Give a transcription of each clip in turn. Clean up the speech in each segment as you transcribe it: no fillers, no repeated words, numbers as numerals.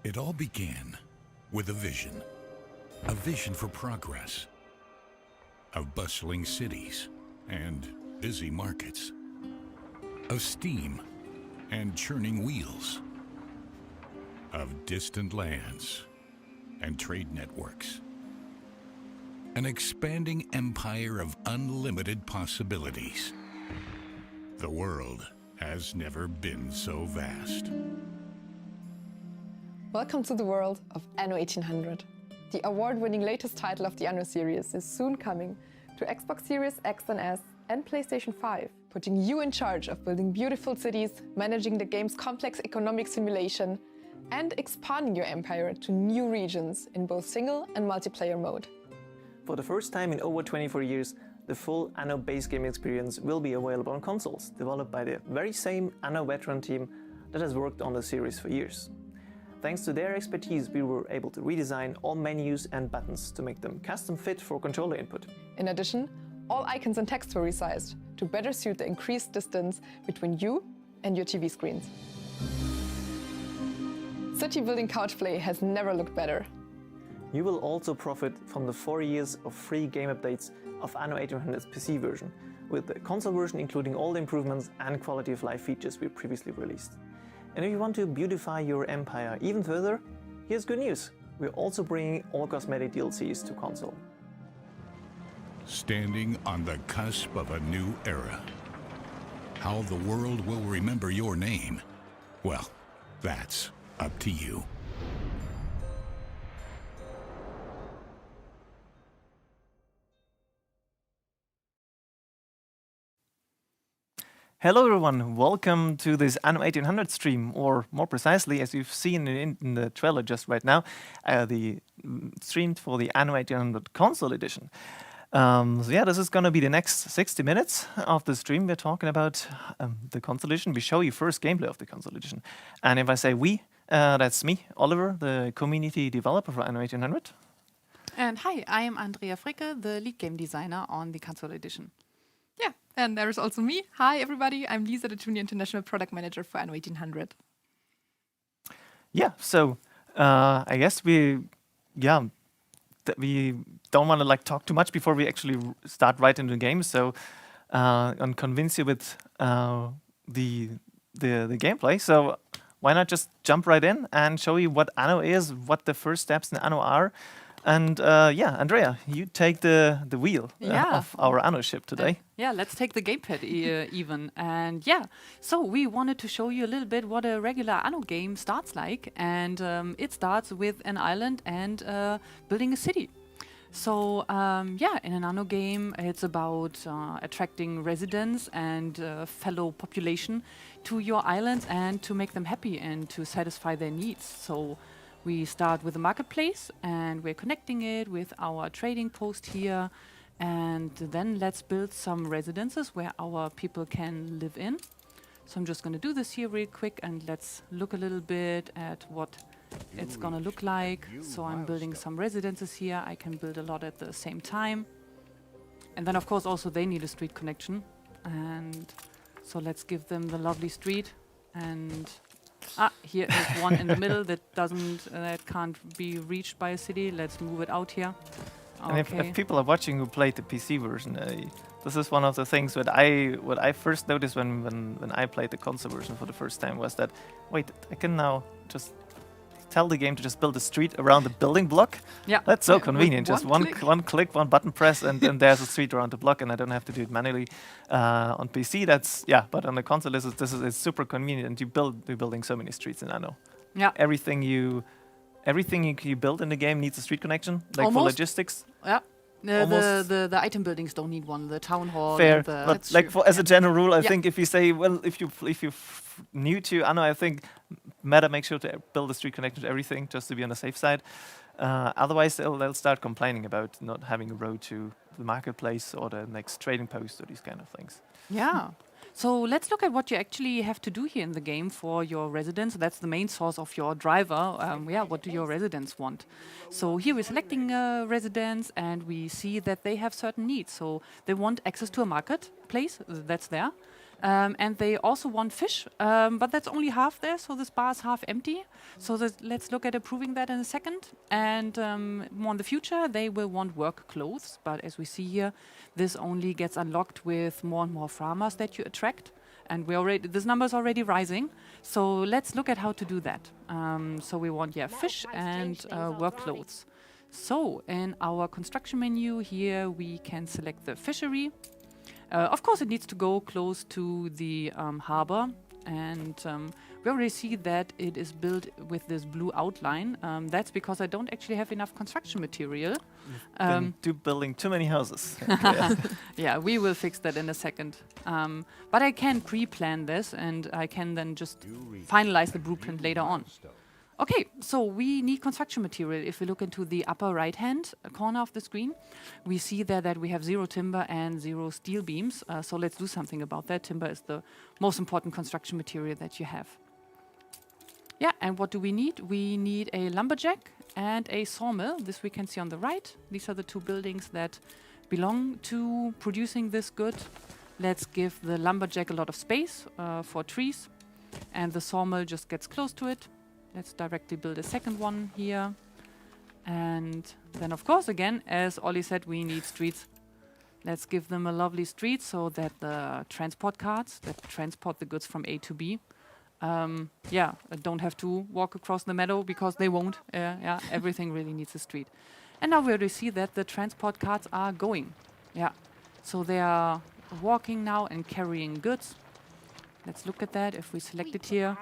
It all began with a vision for progress, of bustling cities and busy markets, of steam and churning wheels, of distant lands and trade networks, an expanding empire of unlimited possibilities. The world has never been so vast. Welcome to the world of Anno 1800. The award-winning latest title of the Anno series is soon coming to Xbox Series X and S and PlayStation 5, putting you in charge of building beautiful cities, managing the game's complex economic simulation, and expanding your empire to new regions in both single and multiplayer mode. For the first time in over 24 years, the full Anno base game experience will be available on consoles, developed by the very same Anno veteran team that has worked on the series for years. Thanks to their expertise, we were able to redesign all menus and buttons to make them custom fit for controller input. In addition, all icons and text were resized to better suit the increased distance between you and your TV screens. City building couch play has never looked better. You will also profit from the 4 years of free game updates of Anno 1800's PC version, with the console version including all the improvements and quality of life features we previously released. And if you want to beautify your empire even further, here's good news. We're also bringing all cosmetic DLCs to console. Standing on the cusp of a new era. How the world will remember your name, well, that's up to you. Hello everyone, welcome to this Anno 1800 stream, or more precisely, as you've seen in the trailer just right now, the stream for the Anno 1800 console edition. So yeah, this is going to be the next 60 minutes of the stream. We're talking about the console edition. We show you first gameplay of the console edition. And if I say we, that's me, Oliver, the community developer for Anno 1800. And hi, I am Andrea Fricke, the lead game designer on the console edition. Yeah, and there is also me. Hi, everybody. I'm Lisa, the Junior International Product Manager for Anno 1800. Yeah, so I guess we don't want to talk too much before we actually start right into the game. So and convince you with the gameplay. So why not just jump right in and show you what Anno is, what the first steps in Anno are. And yeah, Andrea, you take the wheel of our Anno ship today. Yeah, let's take the gamepad even. And yeah, so we wanted to show you a little bit what a regular Anno game starts like. And it starts with an island and building a city. So yeah, in an Anno game, it's about attracting residents and fellow population to your island and to make them happy and to satisfy their needs. So we start with a marketplace and we're connecting it with our trading post here. And then let's build some residences where our people can live in. So I'm just going to do this here real quick and let's look a little bit at what it's going to look like. So I'm building some residences here. I can build a lot at the same time. And then of course also they need a street connection. And so let's give them the lovely street. And here is one in the middle that can't be reached by a city. Let's move it out here. And if people are watching who played the PC version, this is one of the things that I first noticed when I played the console version for the first time was that, wait, I can now just tell the game to just build a street around the building block. Yeah, that's so convenient. Just one click, one button press, and then there's a street around the block, and I don't have to do it manually. On PC, but on the console, it's super convenient. And you're building so many streets in Anno. Yeah, everything you build in the game needs a street connection, like almost. For logistics. Yeah. The item buildings don't need one. The town hall. Fair, but as a general rule, I think if you say, well, if you're new to Anno, I think make sure to build a street connection to everything just to be on the safe side. Otherwise, they'll start complaining about not having a road to the marketplace or the next trading post or these kind of things. Yeah. So let's look at what you actually have to do here in the game for your residents. That's the main source of your driver. What do your residents want? So here we're selecting residents and we see that they have certain needs. So they want access to a marketplace, that's there. And they also want fish, but that's only half there, so this bar is half empty. So let's look at improving that in a second. And more in the future, they will want work clothes. But as we see here, this only gets unlocked with more and more farmers that you attract. And this number is already rising. So let's look at how to do that. So we want fish and work clothes. So in our construction menu here, we can select the fishery. Of course, it needs to go close to the harbor, and we already see that it is built with this blue outline. That's because I don't actually have enough construction material. Been building too many houses. Yeah, we will fix that in a second. But I can pre-plan this, and I can then just finalize the blueprint later on. Okay, so we need construction material. If we look into the upper right-hand corner of the screen, we see there that we have 0 timber and 0 steel beams. So let's do something about that. Timber is the most important construction material that you have. Yeah, and what do we need? We need a lumberjack and a sawmill. This we can see on the right. These are the 2 buildings that belong to producing this good. Let's give the lumberjack a lot of space for trees, and the sawmill just gets close to it. Let's directly build a second one here. And then, of course, again, as Ollie said, we need streets. Let's give them a lovely street so that the transport carts that transport the goods from A to B, don't have to walk across the meadow, because they won't. Everything really needs a street. And now we already see that the transport carts are going. Yeah, so they are walking now and carrying goods. Let's look at that. If we select it here,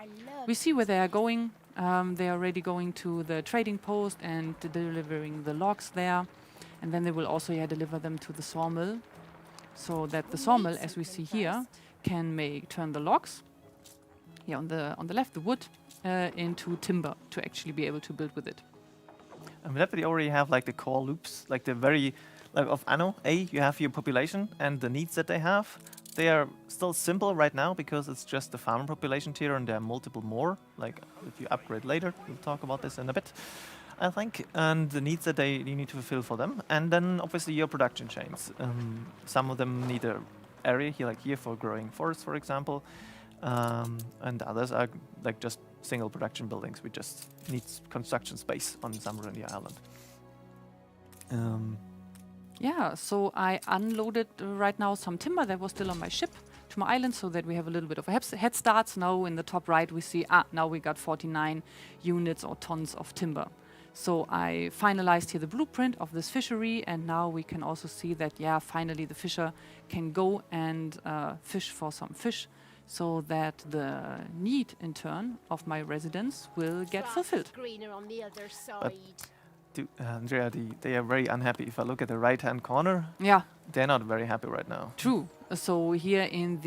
we see where they are going. They are already going to the trading post and delivering the logs there. And then they will also deliver them to the sawmill, so that the sawmill, as we see here, can turn the logs, on the left, the wood, into timber to actually be able to build with it. And with that, we already have like the core loops, like the very, like of Anno A, you have your population and the needs that they have. They are still simple right now because it's just the farmer population tier, and there are multiple more. Like if you upgrade later, we'll talk about this in a bit, I think. And the needs that you need to fulfill for them. And then obviously your production chains. Some of them need an area here, like here, for growing forests, for example. And others are like just single production buildings. We just need construction space on somewhere in the island. Yeah, so I unloaded right now some timber that was still on my ship to my island, so that we have a little bit of a head start. So now in the top right we see, now we got 49 units or tons of timber. So I finalized here the blueprint of this fishery, and now we can also see that, finally the fisher can go and fish for some fish, so that the need in turn of my residents will get fulfilled. Greener on the other side. Andrea, they are very unhappy. If I look at the right-hand corner, they're not very happy right now. True. So here in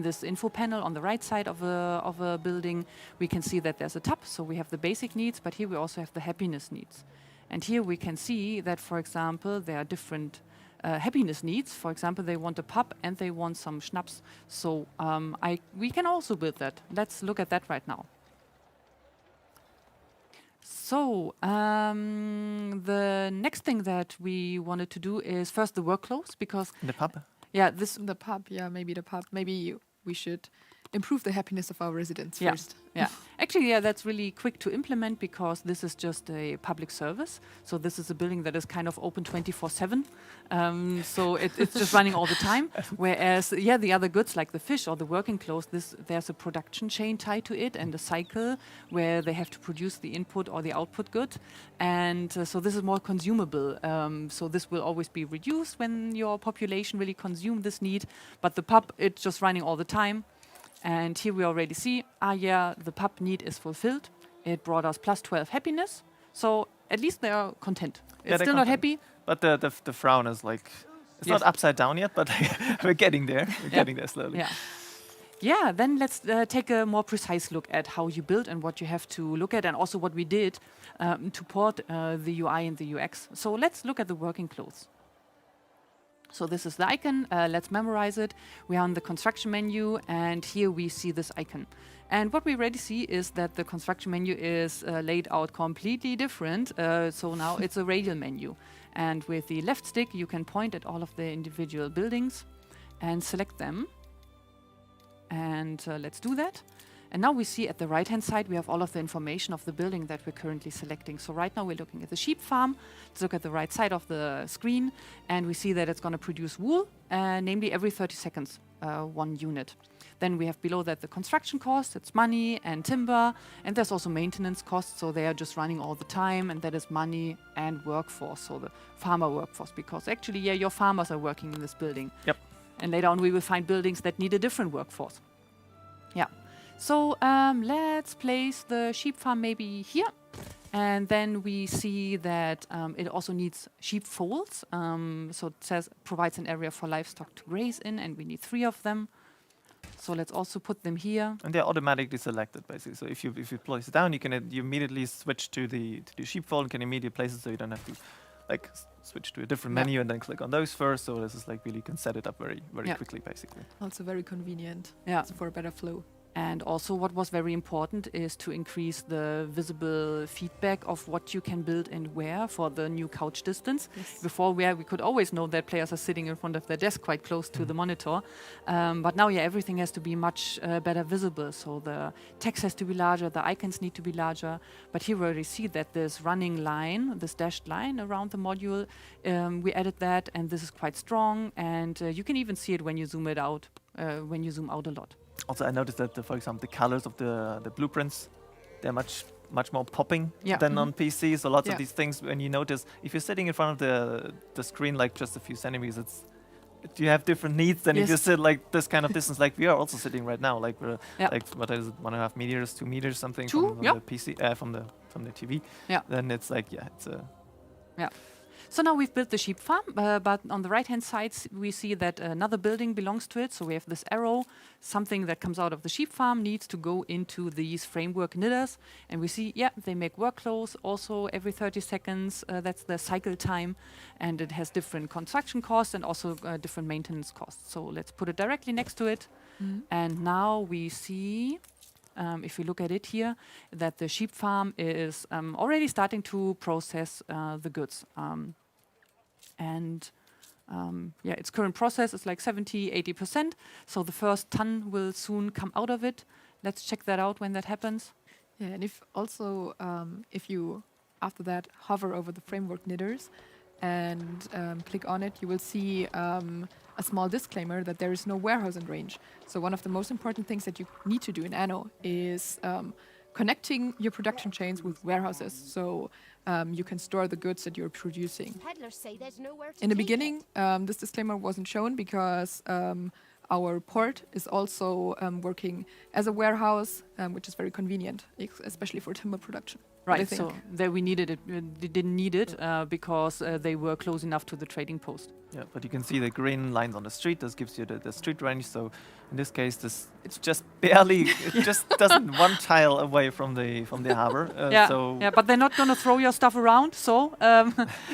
this info panel on the right side of a building, we can see that there's a tab. So we have the basic needs, but here we also have the happiness needs. And here we can see that, for example, there are different happiness needs. For example, they want a pub and they want some schnapps. So we can also build that. Let's look at that right now. So the next thing that we wanted to do is first the work clothes, because The pub? The pub, maybe the pub. Maybe we should improve the happiness of our residents first. Yeah, actually, that's really quick to implement, because this is just a public service. So this is a building that is kind of open 24/7. So it's just running all the time. Whereas, the other goods like the fish or the working clothes, there's a production chain tied to it and a cycle where they have to produce the input or the output good. And so this is more consumable. So this will always be reduced when your population really consume this need. But the pub, it's just running all the time. And here we already see, the pub need is fulfilled. It brought us plus 12 happiness. So at least they are content. It's still not happy. But the frown is like, it's not upside down yet, but we're getting there. We're getting there slowly. Yeah, then let's take a more precise look at how you build and what you have to look at, and also what we did to port the UI and the UX. So let's look at the working clothes. So this is the icon. Let's memorize it. We are on the construction menu, and here we see this icon. And what we already see is that the construction menu is laid out completely different. So now it's a radial menu. And with the left stick, you can point at all of the individual buildings and select them. And let's do that. And now we see at the right-hand side, we have all of the information of the building that we're currently selecting. So right now we're looking at the sheep farm. Let's look at the right side of the screen, and we see that it's going to produce wool, namely every 30 seconds, 1 unit. Then we have below that the construction cost, it's money and timber, and there's also maintenance costs, so they are just running all the time, and that is money and workforce, so the farmer workforce, because actually, yeah, your farmers are working in this building. Yep. And later on we will find buildings that need a different workforce. Yeah. So let's place the sheep farm maybe here. And then we see that it also needs sheep folds. So it says provides an area for livestock to graze in, and we need 3 of them. So let's also put them here. And they're automatically selected, basically. So if you place it down, you immediately switch to the sheepfold and can immediately place it, so you don't have to like switch to a different menu and then click on those first. So this is like really, you can set it up very quickly, basically. Also very convenient. Yeah. For a better flow. And also what was very important is to increase the visible feedback of what you can build and where for the new couch distance. Yes. Before we could always know that players are sitting in front of their desk quite close to the monitor. But now, everything has to be much better visible. So the text has to be larger, the icons need to be larger. But here we already see that this running line, this dashed line around the module, we added that, and this is quite strong. And you can even see it when you zoom it out, when you zoom out a lot. Also, I noticed that, for example, the colors of the blueprints, they're much more popping than on PC. So lots of these things, when you notice, if you're sitting in front of the screen like just a few centimeters, you have different needs than if you sit like this kind of distance, like we are also sitting right now, like we're like, what is it, 1.5 meters, 2 meters, something from the PC, from the TV. Yeah. Then it's like, it's a... Yeah. So now we've built the sheep farm, but on the right-hand side we see that another building belongs to it. So we have this arrow, something that comes out of the sheep farm needs to go into these framework knitters. And we see, they make work clothes also every 30 seconds. That's the cycle time. And it has different construction costs and also different maintenance costs. So let's put it directly next to it. And now we see... if we look at it here, that the sheep farm is already starting to process the goods. Its current process is like 70-80%. So the first ton will soon come out of it. Let's check that out when that happens. Yeah, and if you after that hover over the framework knitters and click on it, you will see a small disclaimer that there is no warehouse in range. So one of the most important things that you need to do in Anno is connecting your production chains with warehouses, so you can store the goods that you're producing. Peddlers say there's nowhere to In the take beginning, this disclaimer wasn't shown because our port is also working as a warehouse, which is very convenient, especially for timber production. Right, so there we needed it. They didn't need it because they were close enough to the trading post. Yeah, but you can see the green lines on the street. This gives you the street range. So in this case, it's just barely, it just doesn't 1 tile away from the harbor. But they're not going to throw your stuff around. So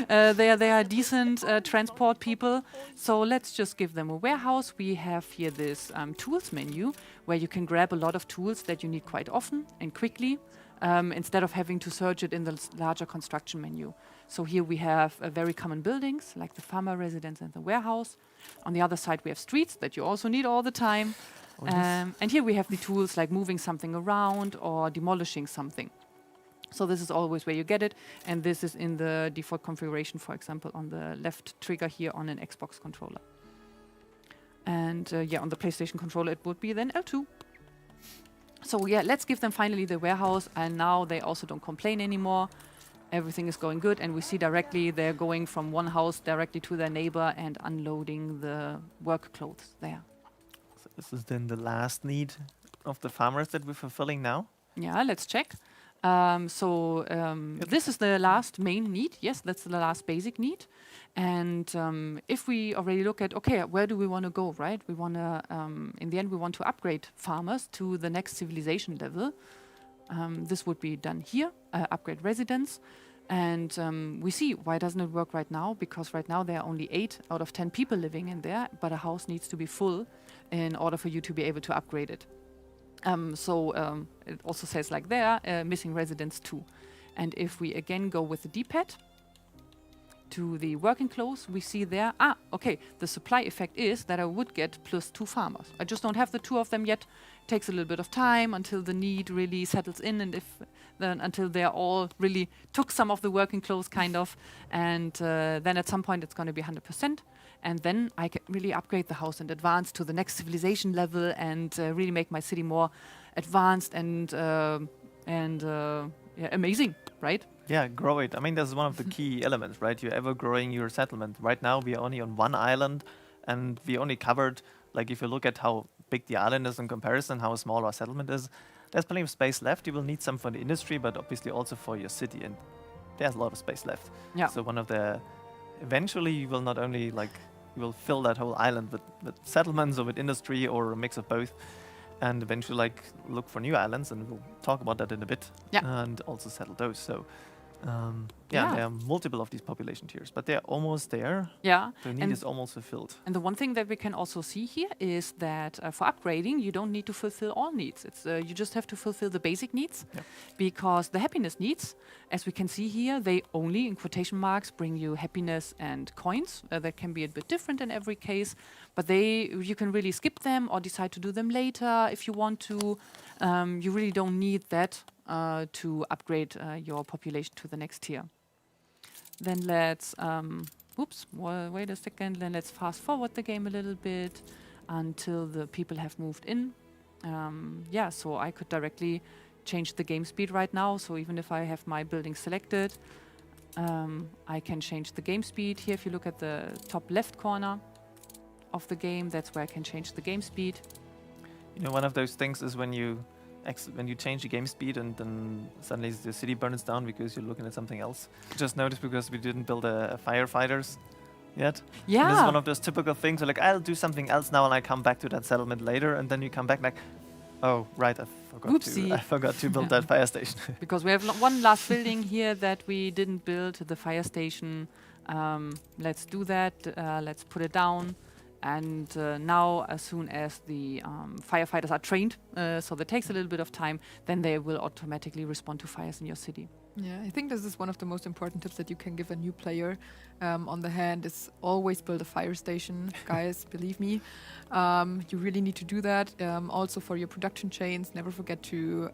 they are decent transport people. So let's just give them a warehouse. We have here this tools menu where you can grab a lot of tools that you need quite often and quickly. Instead of having to search it in the larger construction menu. So here we have very common buildings, like the farmer residence and the warehouse. On the other side, we have streets that you also need all the time. And here we have the tools like moving something around or demolishing something. So this is always where you get it. And this is in the default configuration, for example, on the left trigger here on an Xbox controller. And on the PlayStation controller, it would be then L2. So let's give them finally the warehouse, and now they also don't complain anymore. Everything is going good, and we see directly they're going from one house directly to their neighbor and unloading the work clothes there. So this is then the last need of the farmers that we're fulfilling now? Yeah, let's check. This is the last main need. Yes, that's the last basic need. And if we already look at, where do we want to go, right? We want to, in the end, we want to upgrade farmers to the next civilization level. This would be done here, upgrade residence. And we see, why doesn't it work right now? Because right now there are only 8 out of 10 people living in there, but a house needs to be full in order for you to be able to upgrade it. It also says like there, missing residents 2. And if we again go with the D-pad, to the working close, we see there, okay, the supply effect is that I would get +2 farmers. I just don't have the 2 of them yet. Takes a little bit of time until the need really settles in, and until they're all really took some of the working clothes, kind of, and then at some point it's going to be 100%, and then I can really upgrade the house and advance to the next civilization level and really make my city more advanced and amazing, right? Yeah, grow it. I mean, that's one of the key elements, right? You're ever growing your settlement. Right now, we are only on one island, and we only covered, like, if you look at how big the island is in comparison, how small our settlement is, there's plenty of space left. You will need some for the industry, but obviously also for your city, and there's a lot of space left. Yeah. So eventually you will not only, like, you will fill that whole island with settlements or with industry or a mix of both, and eventually, like, look for new islands, and we'll talk about that in a bit, and also settle those. So there are multiple of these population tiers, but they're almost there. Yeah. The need is almost fulfilled. And the one thing that we can also see here is that for upgrading, you don't need to fulfill all needs. It's you just have to fulfill the basic needs, because the happiness needs, as we can see here, they only, in quotation marks, bring you happiness and coins. That can be a bit different in every case, but you can really skip them or decide to do them later if you want to. You really don't need that to upgrade your population to the next tier. Then let's, wait a second, then let's fast forward the game a little bit until the people have moved in. So I could directly change the game speed right now. So even if I have my building selected, I can change the game speed. Here, if you look at the top left corner of the game, that's where I can change the game speed. You know, one of those things is when you change the game speed and then suddenly the city burns down because you're looking at something else. Just noticed because we didn't build a firefighters yet. Yeah. And this is one of those typical things where, like, I'll do something else now and I come back to that settlement later, and then you come back like, oh, right, I forgot to build that fire station. Because we have one last building here that we didn't build, the fire station. Let's do that. Let's put it down. And now, as soon as the firefighters are trained, so that takes a little bit of time, then they will automatically respond to fires in your city. Yeah, I think this is one of the most important tips that you can give a new player. On the hand is always build a fire station, guys, believe me. You really need to do that. Also for your production chains, never forget to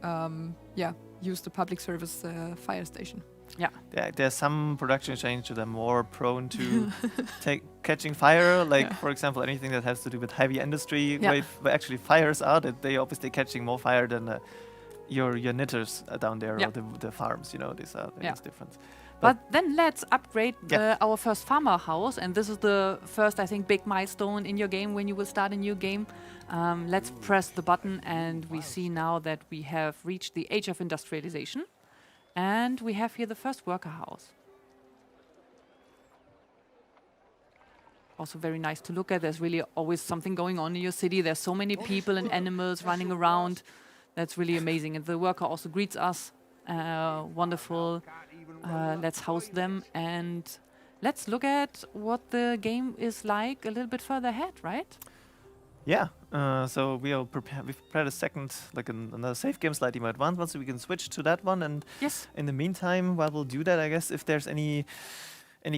use the public service fire station. Yeah. There's some production chains that are more prone to catching fire. Like, for example, anything that has to do with heavy industry, where actually fires are, that they obviously catching more fire than your knitters down there, or the farms. You know, these are different. But then let's upgrade our first farmer house, and this is the first, I think, big milestone in your game when you will start a new game. Let's press the button, and we see now that we have reached the age of industrialization. And we have here the first worker house. Also very nice to look at. There's really always something going on in your city. There's so many people and animals running around. That's really amazing. And the worker also greets us. Wonderful. Let's house them. And let's look at what the game is like a little bit further ahead, right? Yeah, so we've prepared a second, like another save game, slightly more advanced one, so we can switch to that one. And in the meantime, while we'll do that, I guess if there's any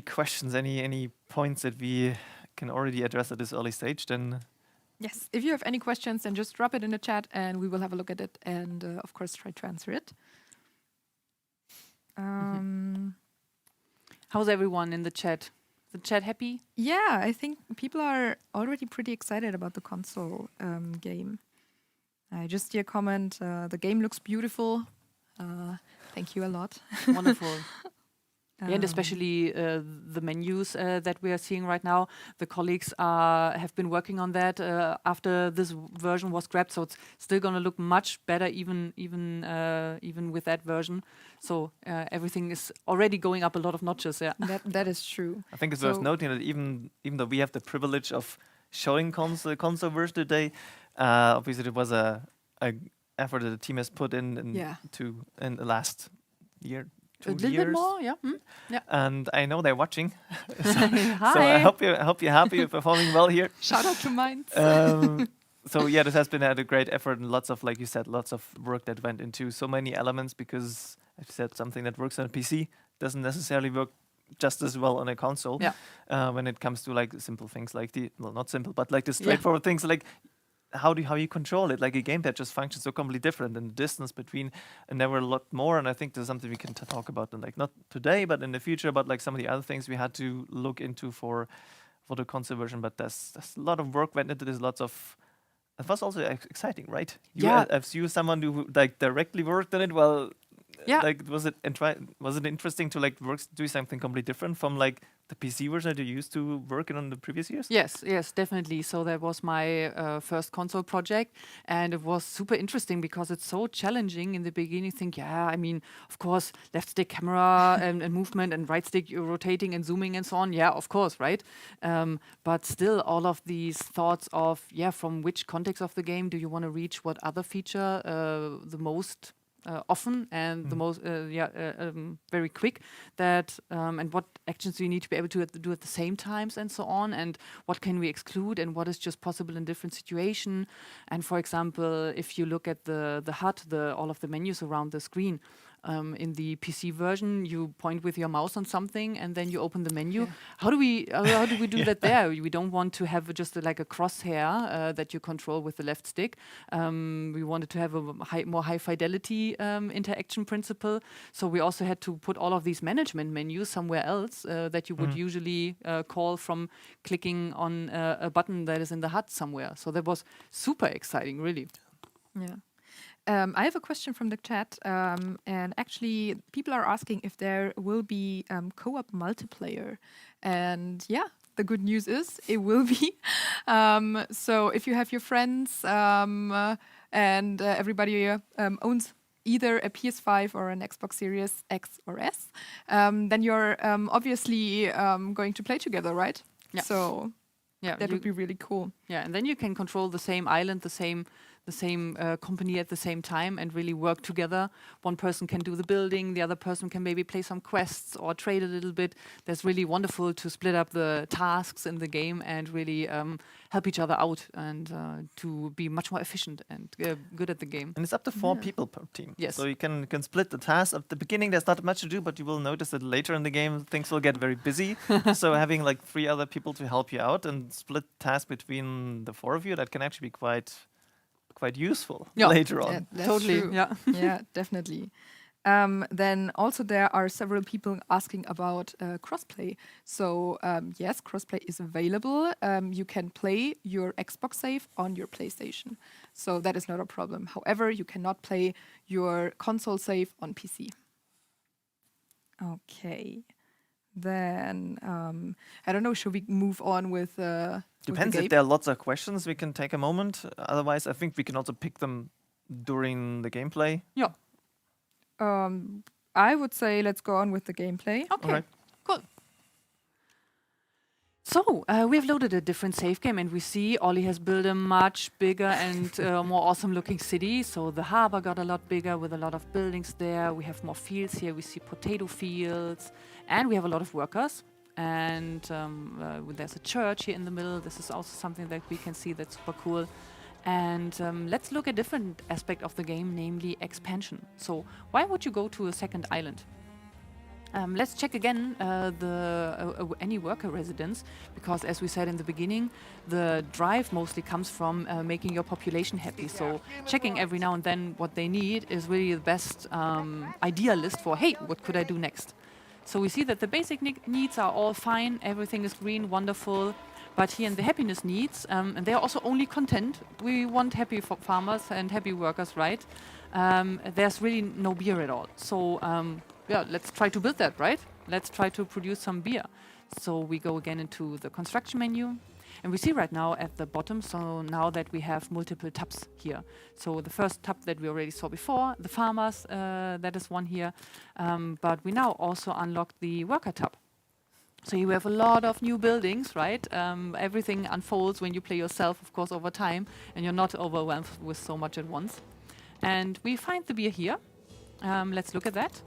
questions, any points that we can already address at this early stage, then yes, if you have any questions, then just drop it in the chat, and we will have a look at it, and of course try to answer it. How's everyone in the chat? The chat happy? Yeah, I think people are already pretty excited about the console game. I just see a comment, the game looks beautiful. Thank you a lot. Wonderful. And especially the menus that we are seeing right now. The colleagues have been working on that after this version was grabbed, so it's still going to look much better even with that version. So everything is already going up a lot of notches. Yeah, that is true. I think it's worth noting that even though we have the privilege of showing console version today, obviously there was a effort that the team has put in the last year. A little bit more, yeah. Yeah. And I know they're watching, so I hope you're happy. You're performing well here. Shout out to Mainz. So yeah, this has been a great effort, and lots of, like you said, lots of work that went into so many elements. Because, as you said, something that works on a PC doesn't necessarily work just as well on a console. Yeah. When it comes to like simple things like not simple, but like the straightforward things like how you control it. Like a gamepad just functions so completely different, and the distance between, and there were a lot more. And I think there's something we can talk about, and like not today, but in the future, about like some of the other things we had to look into for the console version. But there's a lot of work went into this. Lots of it was also exciting, right? As you, someone who like directly worked on it, well, like was it interesting to like do something completely different from like the PC version that you used to work on the previous years? Yes, definitely. So that was my first console project, and it was super interesting because it's so challenging in the beginning. Think, I mean, of course, left stick camera and movement, and right stick rotating and zooming and so on. Yeah, of course, right? But still, all of these thoughts of, from which context of the game do you want to reach what other feature the most often and the most very quick, that and what actions do you need to be able to do at the same times and so on, and what can we exclude and what is just possible in different situation. And for example, if you look at the HUD, all of the menus around the screen, in the PC version, you point with your mouse on something and then you open the menu. Yeah. How do we do that there? We don't want to have just like a crosshair that you control with the left stick. We wanted to have a more high fidelity interaction principle. So we also had to put all of these management menus somewhere else that you would usually call from clicking on a button that is in the HUD somewhere. So that was super exciting, really. Yeah. I have a question from the chat, and actually, people are asking if there will be co-op multiplayer. And the good news is it will be. So if you have your friends and everybody owns either a PS5 or an Xbox Series X or S, then you're obviously going to play together, right? Yeah. So that would be really cool. Yeah, and then you can control the same island, the same company at the same time, and really work together. One person can do the building, the other person can maybe play some quests or trade a little bit. That's really wonderful to split up the tasks in the game and really help each other out, and to be much more efficient and good at the game. And it's up to 4 people per team. Yes. So you can split the tasks. At the beginning, there's not much to do, but you will notice that later in the game, things will get very busy. So having like 3 other people to help you out and split tasks between the 4 of you, that can actually be quite useful later on. Yeah, that's Totally. true. Yeah. Yeah, definitely. Then also there are several people asking about crossplay. So yes, crossplay is available. You can play your Xbox save on your PlayStation. So that is not a problem. However, you cannot play your console save on PC. Okay. Then I don't know, should we move on with Depends. If there are lots of questions, we can take a moment. Otherwise, I think we can also pick them during the gameplay. Yeah. I would say let's go on with the gameplay. Okay. Alright. Cool. So we have loaded a different save game, and we see Ollie has built a much bigger and more awesome-looking city. So the harbor got a lot bigger with a lot of buildings there. We have more fields here. We see potato fields, and we have a lot of workers. And there's a church here in the middle. This is also something that we can see that's super cool. And let's look at a different aspect of the game, namely expansion. So why would you go to a second island? Let's check again any worker residence, because as we said in the beginning, the drive mostly comes from making your population happy. So checking every now and then what they need is really the best idea list for, hey, what could I do next? So we see that the basic needs are all fine, everything is green, wonderful. But here in the happiness needs, and they're also only content. We want happy farmers and happy workers, right? There's really no beer at all. So let's try to build that, right? Let's try to produce some beer. So we go again into the construction menu. And we see right now at the bottom, so now that we have multiple tabs here. So the first tab that we already saw before, the farmers, that is one here. But we now also unlock the worker tab. So you have a lot of new buildings, right? Everything unfolds when you play yourself, of course, over time, and you're not overwhelmed with so much at once. And we find the beer here. Let's look at that.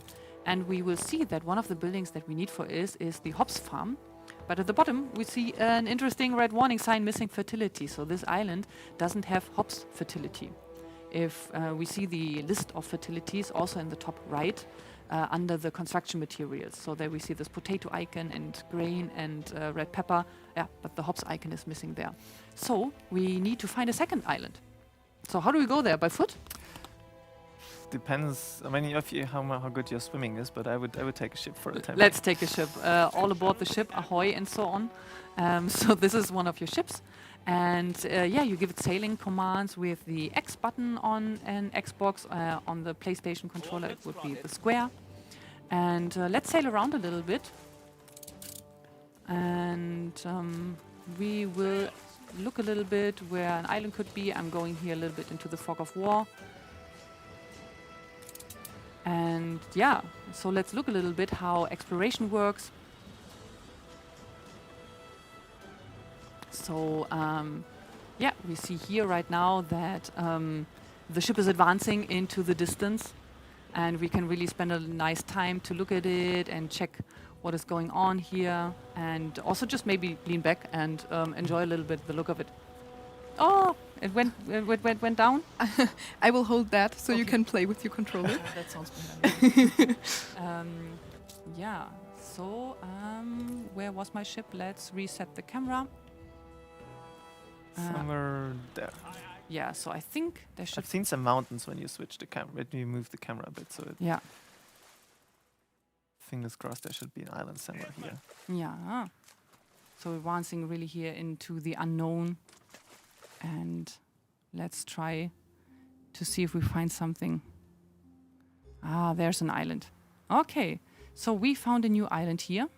And we will see that one of the buildings that we need for is the hops farm. But at the bottom, we see an interesting red warning sign, missing fertility. So this island doesn't have hops fertility. If we see the list of fertilities also in the top right, under the construction materials. So there we see this potato icon and grain and red pepper. Yeah, but the hops icon is missing there. So we need to find a second island. So how do we go there? By foot? Depends. I mean, if you, how good your swimming is, but I would take a ship for the time. Let's take a ship. All aboard the ship, ahoy, and so on. So this is one of your ships. And yeah, you give it sailing commands with the X button on an Xbox. On the PlayStation controller, it would be the square. And let's sail around a little bit. And we will look a little bit where an island could be. I'm going here a little bit into the fog of war. And yeah, so let's look a little bit how exploration works. So yeah, we see here right now that the ship is advancing into the distance, and we can really spend a nice time to look at it and check what is going on here, and also just maybe lean back and enjoy a little bit the look of it. Oh, it went down. I will hold that so you Okay. can play with your controller. That sounds better. Yeah. So where was my ship? Let's reset the camera. Somewhere there. Yeah. So I think there should. I've seen some mountains when you switch the camera, when you move the camera a bit. So Yeah. fingers crossed there should be an island somewhere here. Yeah. So we're advancing really here into the unknown, and let's try to see if we find something. Ah, there's an island. Okay. So we found a new island here,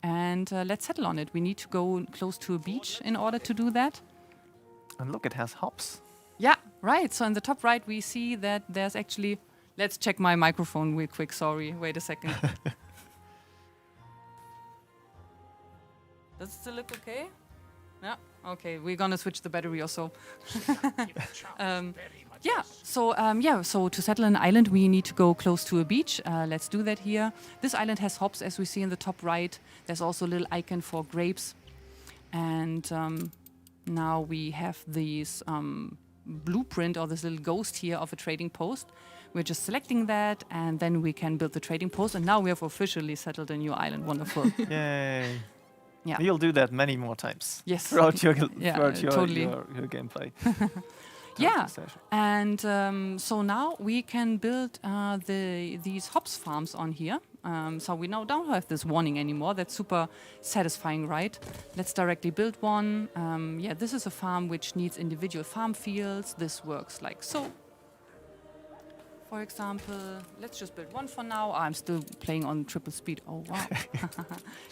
and let's settle on it. We need to go close to a beach in order to do that. And look, it has hops. Yeah, right. So in the top right, we see that there's actually. Let's check my microphone real quick. Sorry, wait a second. Does it still look okay? Yeah. Okay, we're gonna switch the battery or so. Yeah. So yeah. So to settle an island, we need to go close to a beach. Let's do that here. This island has hops, as we see in the top right. There's also a little icon for grapes, and now we have these blueprint or this little ghost here of a trading post. We're just selecting that, and then we can build the trading post. And now we have officially settled a new island. Wonderful. Yay. Yeah. You'll do that many more times. Yes. Throughout your Yeah, throughout totally. your gameplay. Yeah. Session. And so now we can build these hops farms on here. So we now don't have this warning anymore. That's super satisfying, right? Let's directly build one. Yeah, this is a farm which needs individual farm fields. This works like so. For example, let's just build one for now. I'm still playing on triple speed. Oh, wow.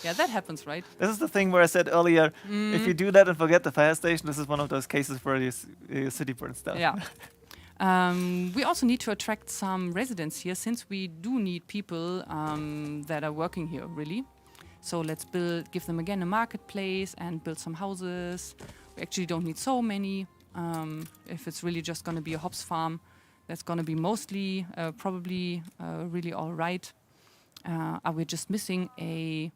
Yeah, that happens, right? This is the thing where I said earlier, Mm. if you do that and forget the fire station, this is one of those cases where your city burns down. Yeah. We also need to attract some residents here, since we do need people that are working here, really. So let's give them again a marketplace and build some houses. We actually don't need so many. If it's really just going to be a hops farm, that's going to be mostly, probably really all right. We're just missing a...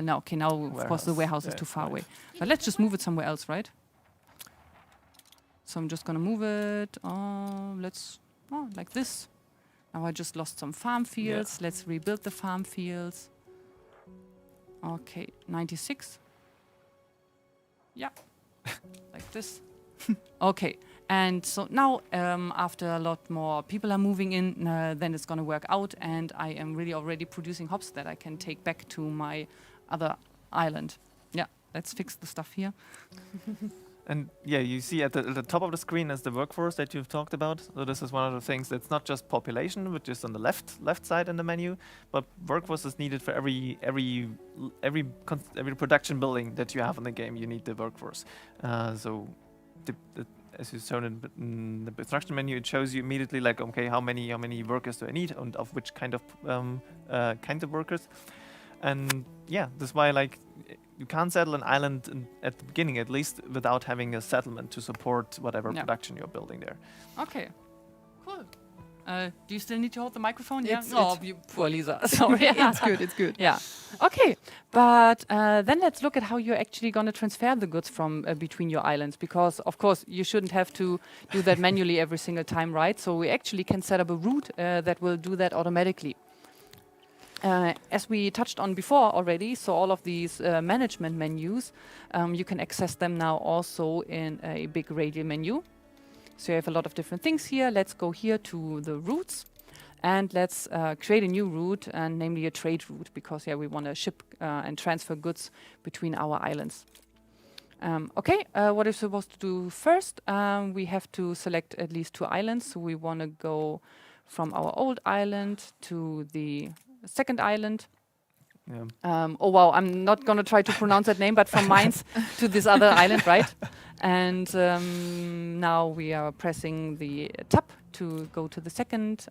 no, okay, now of course the warehouse is Yeah, too far right. away. But let's just move it somewhere else, right? So I'm just gonna move it. Like this. Now I just lost some farm fields. Let's rebuild the farm fields. Okay, 96. Yeah, like this. Okay, and so now after a lot more people are moving in, then it's gonna work out, and I am really already producing hops that I can take back to my other island. Yeah, let's fix the stuff here. And yeah, you see at the top of the screen is the workforce that you've talked about. So this is one of the things that's not just population, which is on the left side in the menu, but workforce is needed for every production building that you have in the game. You need the workforce. So as you shown in the construction menu, it shows you immediately like, okay, how many workers do I need, and of which kind of workers. And yeah, that's why like you can't settle an island at the beginning, at least, without having a settlement to support whatever Yeah. production you're building there. Okay, cool. Do you still need to hold the microphone? It's- Yeah. it's- You poor Lisa. Sorry. It's good, it's good. Yeah. Okay, but then let's look at how you're actually going to transfer the goods from between your islands, because of course you shouldn't have to do that manually every single time, right? So we actually can set up a route that will do that automatically. As we touched on before already, so all of these management menus, you can access them now also in a big radial menu. So you have a lot of different things here. Let's go here to the routes, and let's create a new route, and namely a trade route, because we want to ship and transfer goods between our islands. What is supposed to do first? We have to select at least 2 islands. So we want to go from our old island to the second island. Oh wow, I'm not going to try to pronounce that name, but from Mainz to this other island, right? And now we are pressing the tab to go to the second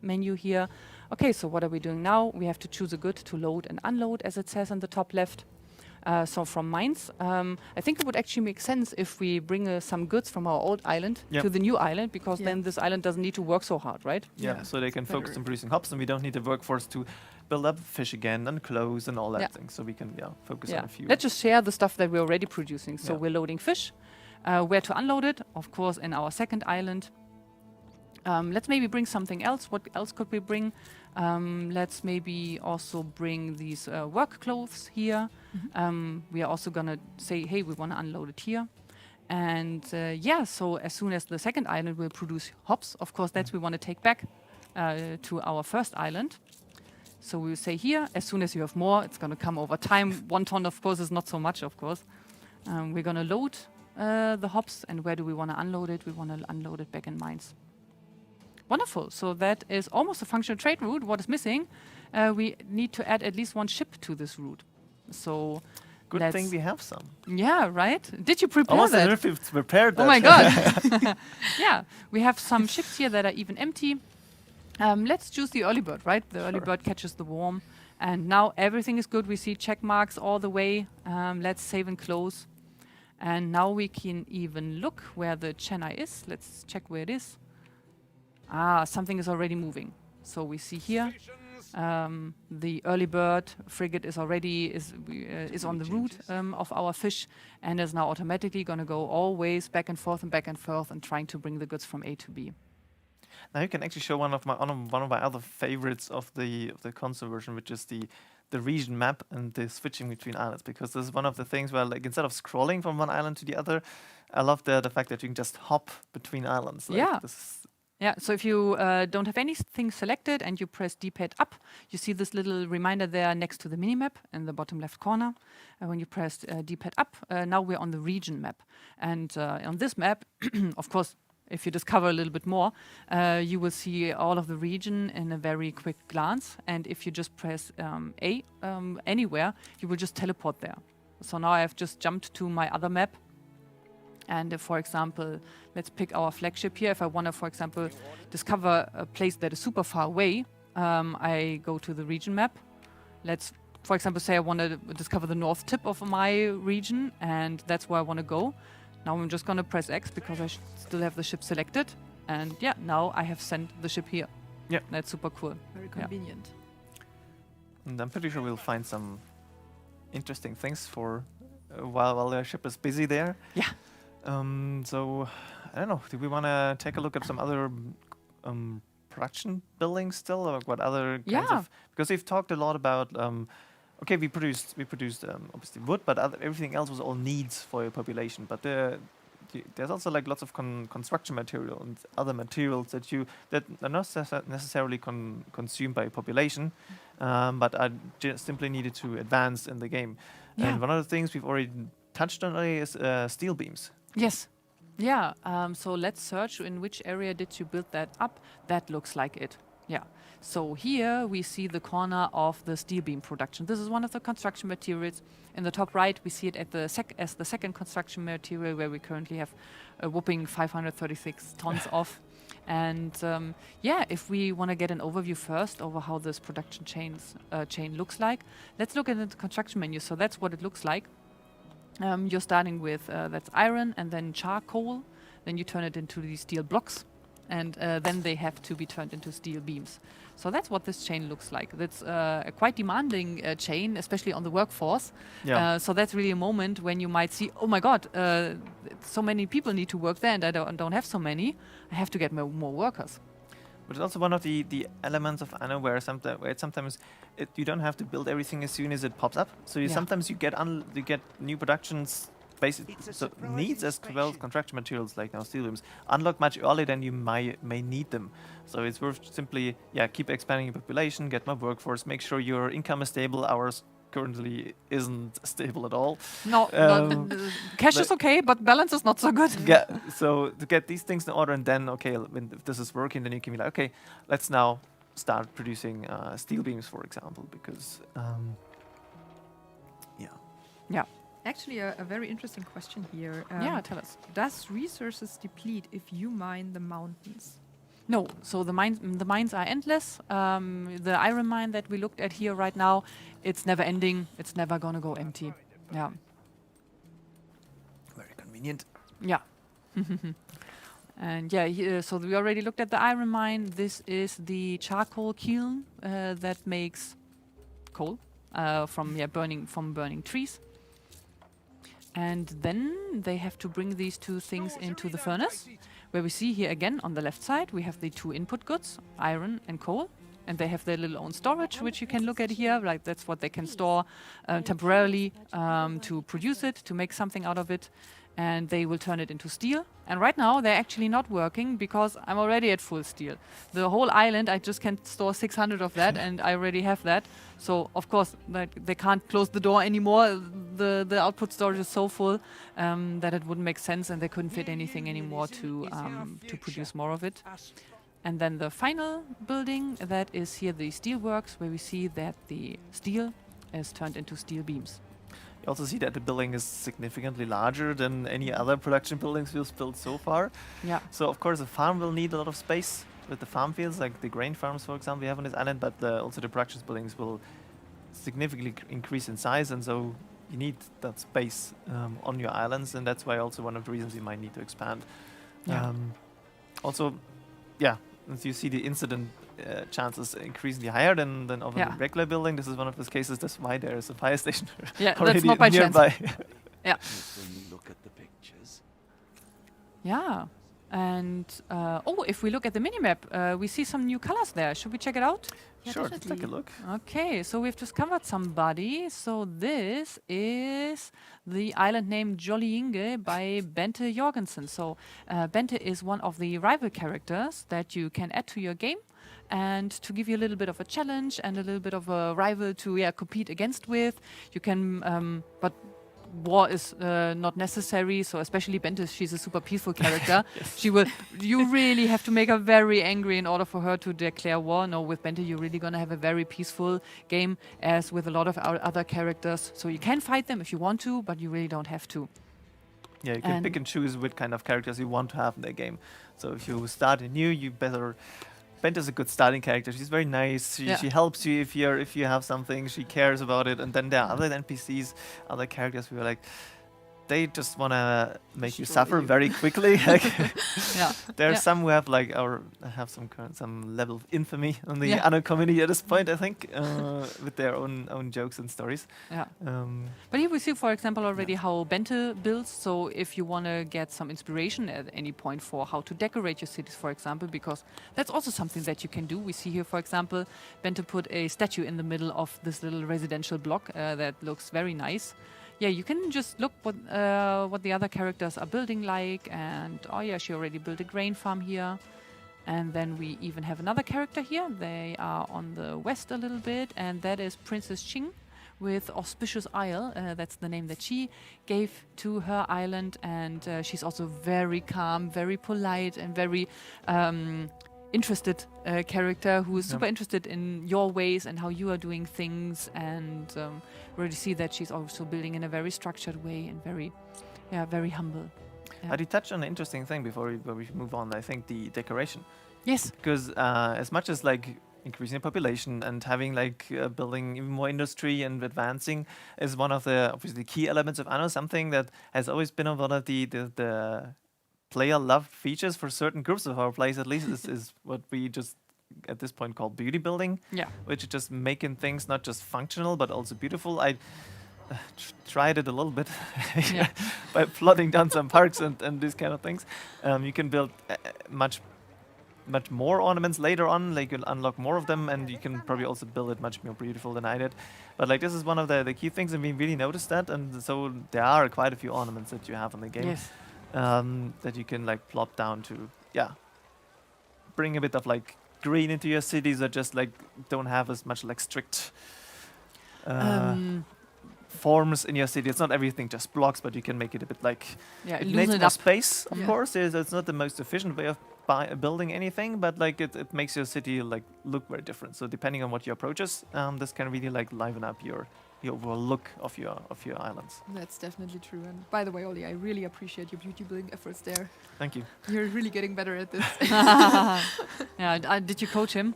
menu here. Okay, so what are we doing now? We have to choose a good to load and unload, as it says on the top left. So from Mainz, I think it would actually make sense if we bring some goods from our old island to the new island, because then this island doesn't need to work so hard, right? Yeah, so they can focus on producing hops, and we don't need the workforce to build up fish again and clothes and all that thing. So we can focus on a few. Let's just share the stuff that we're already producing. So we're loading fish. Where to unload it? Of course, in our second island. Let's maybe bring something else. What else could we bring? Let's maybe also bring these work clothes here. We are also going to say, hey, we want to unload it here. And so as soon as the second island will produce hops, of course, we want to take back to our first island. So we will say here, as soon as you have more, it's going to come over time. 1 ton, of course, is not so much, of course. We're going to load the hops. And where do we want to unload it? We want to unload it back in Mainz. Wonderful. So that is almost a functional trade route. What is missing? We need to add at least 1 ship to this route. So good thing we have some. Yeah, right? Did you prepare almost that? Almost as if it's prepared that. Oh my god. Yeah, we have some ships here that are even empty. Let's choose the early bird, right? The early bird catches the worm. And now everything is good. We see check marks all the way. Let's save and close. And now we can even look where the Chennai is. Let's check where it is. Something is already moving. So we see here the early bird frigate is already is on the route of our fish, and is now automatically going to go always back and forth and trying to bring the goods from A to B. Now you can actually show one of my other favorites of the console version, which is the region map and the switching between islands, because this is one of the things where, like, instead of scrolling from one island to the other, I love the fact that you can just hop between islands. Like so if you don't have anything selected and you press D-pad up, you see this little reminder there next to the minimap in the bottom left corner. When you press D-pad up, now we're on the region map. And on this map, of course, if you discover a little bit more, you will see all of the region in a very quick glance. And if you just press A anywhere, you will just teleport there. So now I've just jumped to my other map. And if, for example, let's pick our flagship here. If I want to, for example, discover a place that is super far away, I go to the region map. Let's, for example, say I want to discover the north tip of my region, and that's where I want to go. Now I'm just going to press X because I still have the ship selected. And now I have sent the ship here. Yeah, that's super cool. Very convenient. And I'm pretty sure we'll find some interesting things for while the ship is busy there. Yeah. So, I don't know, do we want to take a look at some other production buildings still, or what other kinds of... Because we've talked a lot about, okay, we produced obviously wood, but everything else was all needs for your population. But there's also like lots of construction material and other materials that are not necessarily consumed by population, but are just simply needed to advance in the game. Yeah. And one of the things we've already touched on earlier is steel beams. Yes. Yeah. So let's search in which area did you build that up. That looks like it. Yeah. So here we see the corner of the steel beam production. This is one of the construction materials. In the top right, we see it at as the second construction material, where we currently have a whopping 536 tons of. And if we want to get an overview first over how this production chain looks like, let's look at the construction menu. So that's what it looks like. You're starting with that's iron and then charcoal. Then you turn it into these steel blocks, and then they have to be turned into steel beams. So that's what this chain looks like. That's a quite demanding chain, especially on the workforce. Yeah. So that's really a moment when you might see, oh my God, so many people need to work there, and I don't have so many. I have to get more workers. But it's also one of the elements of Anno where sometimes you don't have to build everything as soon as it pops up. So Yeah. sometimes you get new productions basically so needs as well as construction materials like now steel beams unlock much earlier than you may need them. So it's worth simply keep expanding your population, get more workforce, make sure your income is stable. Ours currently isn't stable at all. No, cash is okay, but balance is not so good. Yeah, so to get these things in order, and then if this is working, then you can be like, okay, let's now start producing steel beams, for example, because Yeah. Actually, a very interesting question here. Yeah, tell us. Does resources deplete if you mine the mountains? No, so the mines are endless. The iron mine that we looked at here right now, it's never ending. It's never gonna go empty. Yeah. very convenient. Yeah. And so we already looked at the iron mine. This is the charcoal kiln that makes coal from burning trees. And then they have to bring these two things into the furnace, where we see here again on the left side we have the two input goods, iron and coal. And they have their little own storage, which you can look at here. Like that's what they can store temporarily to produce it, to make something out of it. And they will turn it into steel. And right now they're actually not working because I'm already at full steel. The whole island, I just can store 600 of that, and I already have that. So of course, they can't close the door anymore. The output storage is so full that it wouldn't make sense, and they couldn't fit anything anymore to produce more of it. And then the final building, that is here the steel works, where we see that the steel is turned into steel beams. You also see that the building is significantly larger than any other production buildings we've built so far. Yeah. So of course a farm will need a lot of space with the farm fields, like the grain farms, for example, we have on this island, but also the production buildings will significantly increase in size, and so you need that space on your islands, and that's why also one of the reasons you might need to expand. Yeah. Also, as you see, the incident chances increasingly higher than over the regular building. This is one of those cases. That's why there is a fire station Yeah, already that's not by nearby. chance. Yeah. When you look at the pictures. Yeah. And if we look at the minimap, we see some new colors there. Should we check it out? Yeah, Sure, let's take a definitely. look. Okay, so we've discovered somebody. So this is the island named Jollyinge by Bente Jorgensen. So Bente is one of the rival characters that you can add to your game. And to give you a little bit of a challenge and a little bit of a rival to compete against with, you can, but war is not necessary. So especially Bente, she's a super peaceful character. You really have to make her very angry in order for her to declare war. No, with Bente, you're really gonna have a very peaceful game, as with a lot of our other characters. So you can fight them if you want to, but you really don't have to. Yeah, you can pick and choose what kind of characters you want to have in the game. So if you start anew, you better. Bente is a good starting character. She's very nice. She helps you if you have something. She cares about it. And then there are other NPCs, other characters who are like, they just want to make you suffer very quickly. There are some who have some level of infamy on the Anno community at this point, I think, with their own jokes and stories. Yeah. But here we see, for example, already how Bente builds. So if you want to get some inspiration at any point for how to decorate your cities, for example, because that's also something that you can do. We see here, for example, Bente put a statue in the middle of this little residential block that looks very nice. Yeah, you can just look what the other characters are building like, and she already built a grain farm here. And then we even have another character here. They are on the west a little bit, and that is Princess Ching with Auspicious Isle. That's the name that she gave to her island, and she's also very calm, very polite, and very interested character who is super interested in your ways and how you are doing things, and really see that she's also building in a very structured way and very humble. But you touched on an interesting thing before we move on. I think the decoration. Yes. Because as much as like increasing the population and having building even more industry and advancing is one of the obviously key elements of Anno, something that has always been one of the player loved features for certain groups of our players, at least, is what we just at this point call beauty building. Yeah. Which is just making things not just functional but also beautiful. I tried it a little bit by plotting down some parks and these kind of things. You can build much much more ornaments later on. Like you'll unlock more of them, and you can probably also build it much more beautiful than I did. But like this is one of the key things, and we really noticed that. And so there are quite a few ornaments that you have in the game Yes. that you can like plop down to, bring a bit of like green into your cities, or just like don't have as much like strict forms in your city. It's not everything just blocks, but you can make it a bit like Yeah, it loosen needs it more up. space, of Yeah. course. It's not the most efficient way of building anything, but like it makes your city like look very different. So depending on what your approach is, this can really like liven up your overall look of your islands. That's definitely true. And by the way, Oli, I really appreciate your beauty building efforts there. Thank you. You're really getting better at this. Yeah, did you coach him?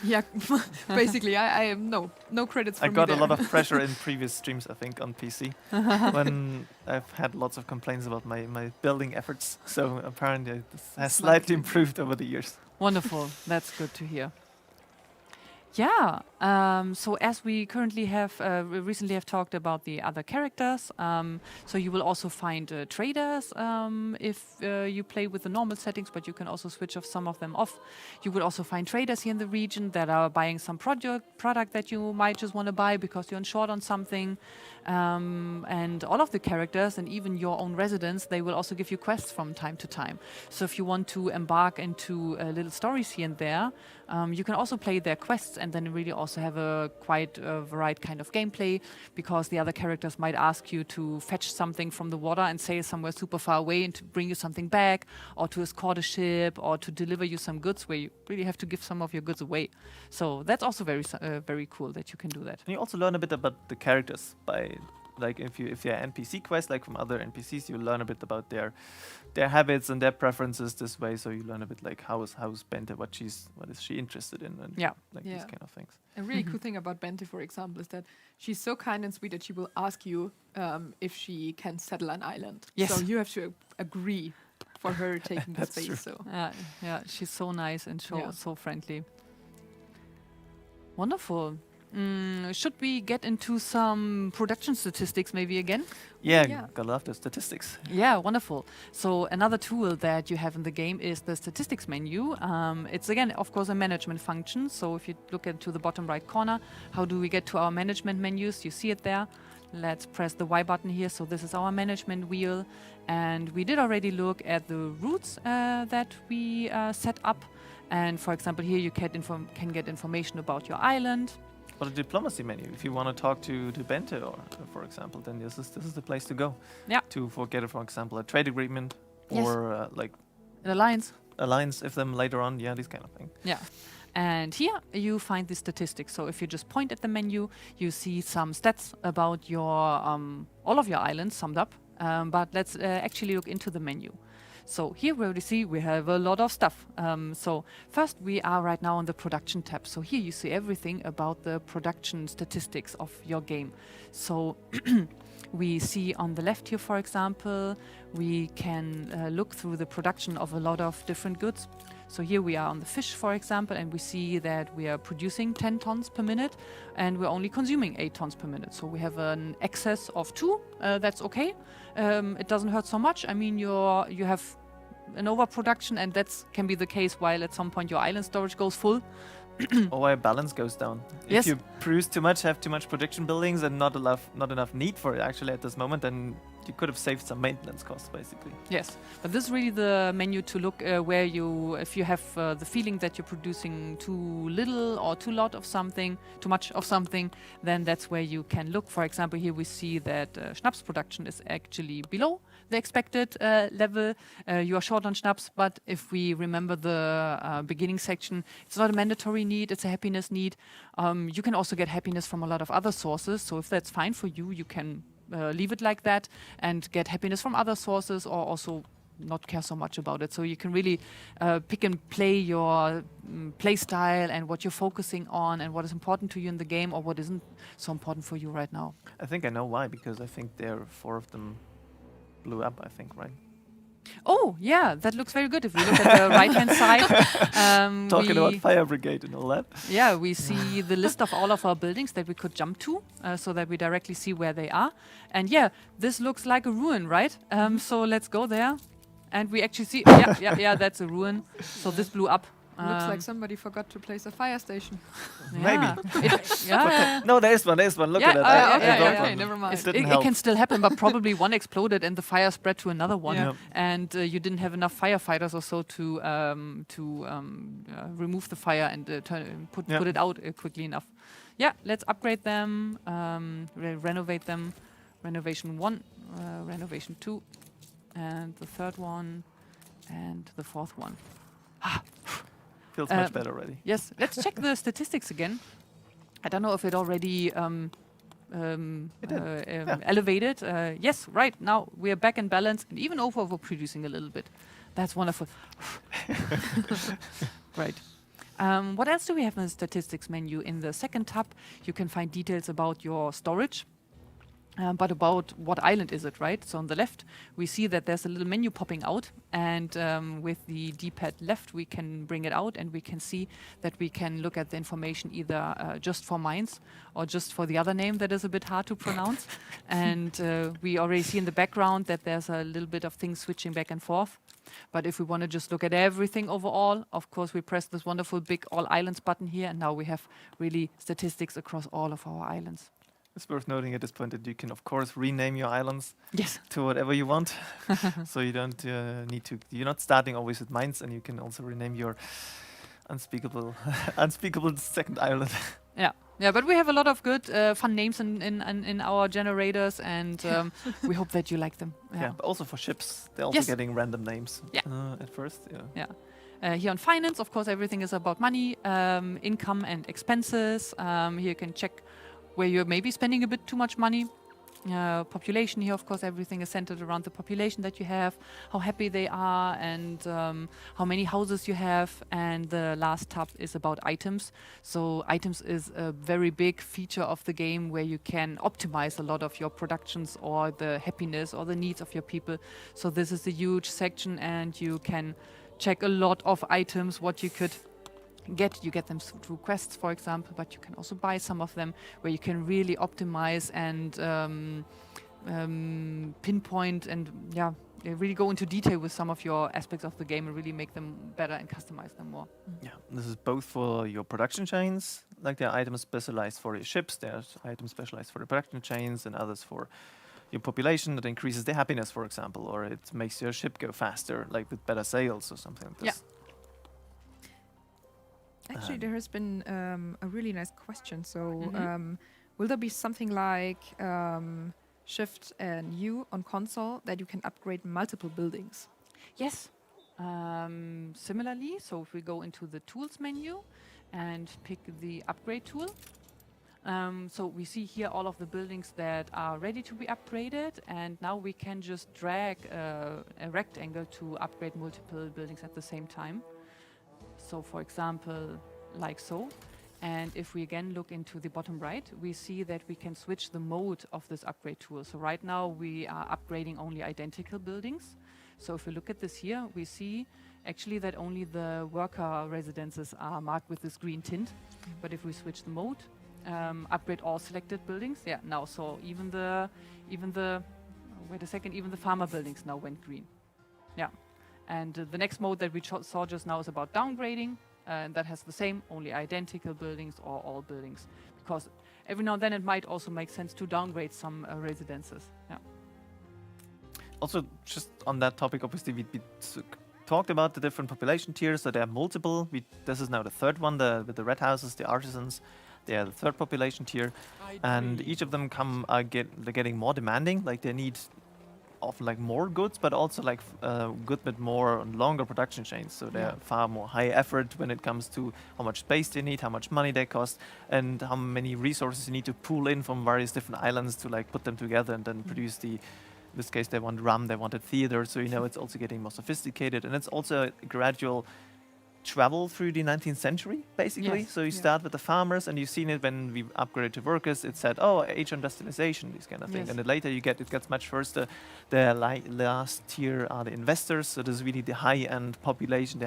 Yeah, basically, I am no credits for I me got a there. lot of pressure in previous streams, I think, on PC when I've had lots of complaints about my building efforts. So apparently this has slightly improved over the years. Wonderful. That's good to hear. Yeah. So as we currently have recently have talked about the other characters, so you will also find traders if you play with the normal settings, but you can also switch off some of them off. You will also find traders here in the region that are buying some product that you might just want to buy because you're short on something. And all of the characters and even your own residents, they will also give you quests from time to time. So if you want to embark into little stories here and there, you can also play their quests and then really also have a quite varied kind of gameplay, because the other characters might ask you to fetch something from the water and sail somewhere super far away and to bring you something back, or to escort a ship, or to deliver you some goods where you really have to give some of your goods away. So that's also very cool that you can do that. And you also learn a bit about the characters by, like, if you're NPC quests, like from other NPCs, you learn a bit about their habits and their preferences this way. So you learn a bit like how is Bente, what is she interested in, and Yeah. these Yeah. kind of things. A really cool thing about Bente, for example, is that she's so kind and sweet that she will ask you if she can settle an island. Yes. So you have to agree for her taking the That's space. true. So Yeah, she's so nice and Yeah. so friendly. Wonderful. Should we get into some production statistics maybe again? Yeah, Yeah. gotta love the statistics. Yeah, wonderful. So another tool that you have in the game is the statistics menu. It's again, of course, a management function. So if you look into the bottom right corner, how do we get to our management menus? You see it there. Let's press the Y button here. So this is our management wheel. And we did already look at the routes that we set up. And for example, here you can get information about your island. Or the diplomacy menu. If you want to talk to Bente, or for example, then this is the place to go. Yeah. To get, for example, a trade agreement, Yes. or like An alliance. alliance with them later on. Yeah, this kind of thing. Yeah. And here you find the statistics. So if you just point at the menu, you see some stats about your all of your islands summed up. But let's actually look into the menu. So here we already see we have a lot of stuff. So first we are right now on the production tab. So here you see everything about the production statistics of your game. So we see on the left here, for example, we can look through the production of a lot of different goods. So here we are on the fish, for example, and we see that we are producing 10 tons per minute and we're only consuming 8 tons per minute. So we have an excess of 2. That's okay. It doesn't hurt so much. I mean, you have an overproduction, and that can be the case while at some point your island storage goes full. Or where balance goes down. Yes. If you produce too much, have too much production buildings, and not enough need for it actually at this moment, then you could have saved some maintenance costs basically. Yes, but this is really the menu to look where if you have the feeling that you're producing too little or too much of something, then that's where you can look. For example, here we see that schnapps production is actually below the expected level. You are short on schnapps, but if we remember the beginning section, it's not a mandatory need, it's a happiness need. You can also get happiness from a lot of other sources, so if that's fine for you, you can leave it like that and get happiness from other sources, or also not care so much about it. So you can really pick and play your play style and what you're focusing on and what is important to you in the game or what isn't so important for you right now. I think I know why, because I think there are 4 of them blew up, I think, right? Oh, yeah, that looks very good. If we look at the right-hand side, Talking about fire brigade and all that. yeah, we see the list of all of our buildings that we could jump to, so that we directly see where they are. And yeah, this looks like a ruin, right? So let's go there. And we actually see, yeah, that's a ruin. So this blew up. Looks like somebody forgot to place a fire station. Maybe. Yeah. No, there's one. Look Yeah, at it. yeah, I dropped yeah. one. Okay, never mind. It It, didn't it help. can still happen, but probably one exploded and the fire spread to another one, Yeah. Yep. and you didn't have enough firefighters or so to remove the fire and put it out quickly enough. Yeah, let's upgrade them, renovate them. Renovation 1, renovation 2, and the third one, and the fourth one. Feels much better already. Yes, let's check the statistics again. I don't know if it already elevated. Yes, right, now we are back in balance and even overproducing a little bit. That's wonderful. Right. What else do we have in the statistics menu? In the second tab, you can find details about your storage. But about what island is it, right? So on the left, we see that there's a little menu popping out, and with the D-pad left, we can bring it out, and we can see that we can look at the information either just for mines or just for the other name that is a bit hard to pronounce. And we already see in the background that there's a little bit of things switching back and forth. But if we want to just look at everything overall, of course, we press this wonderful big All Islands button here, and now we have really statistics across all of our islands. It's worth noting at this point that you can, of course, rename your islands Yes. to whatever you want. So you don't need to. You're not starting always with mines, and you can also rename your unspeakable second island. Yeah, but we have a lot of good, fun names in our generators, and we hope that you like them. Yeah, but also for ships, they're also Yes. getting random names. Yeah. At first, yeah. Here on finance, of course, everything is about money, income and expenses. Here you can check where you're maybe spending a bit too much money. Population here, of course, everything is centered around the population that you have, how happy they are, and how many houses you have. And the last tab is about items. So items is a very big feature of the game where you can optimize a lot of your productions or the happiness or the needs of your people. So this is a huge section, and you can check a lot of items, what you could get. You get them through quests, for example, but you can also buy some of them where you can really optimize and pinpoint and really go into detail with some of your aspects of the game and really make them better and customize them more. Yeah, this is both for your production chains, like there are items specialized for your ships, there's items specialized for the production chains, and others for your population that increases their happiness, for example, or it makes your ship go faster, like with better sails or something like this. Actually, there has been a really nice question. So, will there be something like Shift and U on console that you can upgrade multiple buildings? Yes. Similarly, so if we go into the tools menu and pick the upgrade tool, so we see here all of the buildings that are ready to be upgraded, and now we can just drag a rectangle to upgrade multiple buildings at the same time. So for example, like so. And if we again look into the bottom right, we see that we can switch the mode of this upgrade tool. So right now we are upgrading only identical buildings. So if we look at this here, we see actually that only the worker residences are marked with this green tint. But if we switch the mode, upgrade all selected buildings. Yeah, now so even the farmer buildings now went green. Yeah. And the next mode that we saw just now is about downgrading, and that has the same, only identical buildings or all buildings. Because every now and then it might also make sense to downgrade some residences. Yeah. Also, just on that topic, obviously, we talked about the different population tiers, so there are multiple. This is now the third one, with the red houses, the artisans. They are the third population tier, and each of them they're getting more demanding. Like they need often like more goods, but also like good but more longer production chains. So they're far more high effort when it comes to how much space they need, how much money they cost, and how many resources you need to pull in from various different islands to like put them together and then produce the. In this case, they want rum, they wanted theater. So it's also getting more sophisticated, and it's also a gradual travel through the 19th century, basically. Yes, So you start with the farmers, and you've seen it when we upgraded to workers. It said, age industrialization, these kind of things. Yes. And then later it gets much worse. The last tier are the investors. So this is really the high-end population. They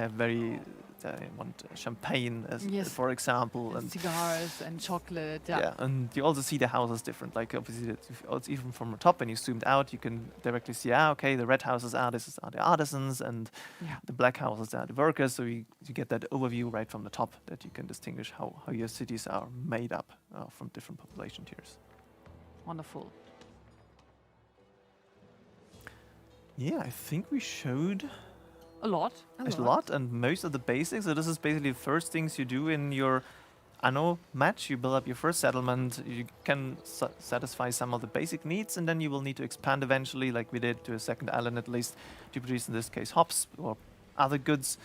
I want champagne, as Yes. for example, and cigars and chocolate. yeah, and you also see the houses different. Like obviously, it's even from the top, when you zoomed out, you can directly see, okay, the red houses are the artisans, and Yeah. the black houses are the workers. So you get that overview right from the top, that you can distinguish how your cities are made up from different population tiers. Wonderful. Yeah, I think we showed A lot. a lot and most of the basics. So this is basically the first things you do in your Anno match. You build up your first settlement, you can satisfy some of the basic needs, and then you will need to expand eventually, like we did, to a second island at least, to produce, in this case, hops or other goods,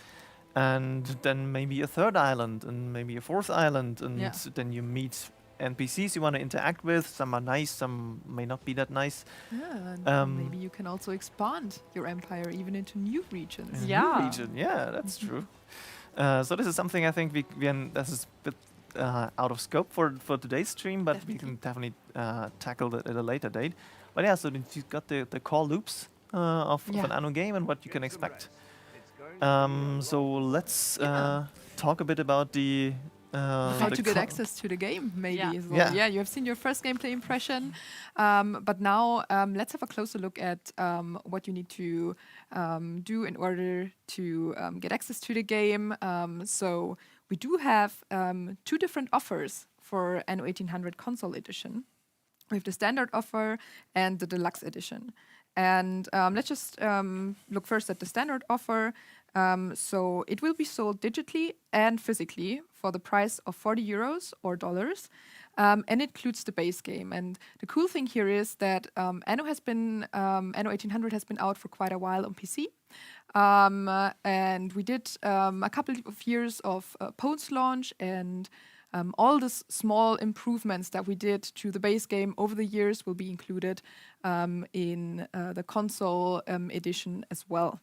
and then maybe a third island, and maybe a fourth island, and Yeah. then you meet NPCs you want to interact with. Some are nice, some may not be that nice. Yeah, and maybe you can also expand your empire even into new regions. New Yeah. region. Yeah, that's true. So this is something I think this is a bit out of scope for today's stream, but we can definitely tackle it at a later date. But yeah, so you've got the core loops of an Anno game and what you can expect. So let's talk a bit about the How the to get co- access to the game, maybe Yeah. as well. Yeah. Yeah, you have seen your first gameplay impression, but now let's have a closer look at what you need to do in order to get access to the game. So we do have two different offers for Anno 1800 Console Edition. We have the standard offer and the deluxe edition. And let's just look first at the standard offer. So it will be sold digitally and physically for the price of 40 euros or dollars, and it includes the base game. And the cool thing here is that Anno 1800 has been out for quite a while on PC. And we did a couple of years of post-launch and all the small improvements that we did to the base game over the years will be included in the console edition as well.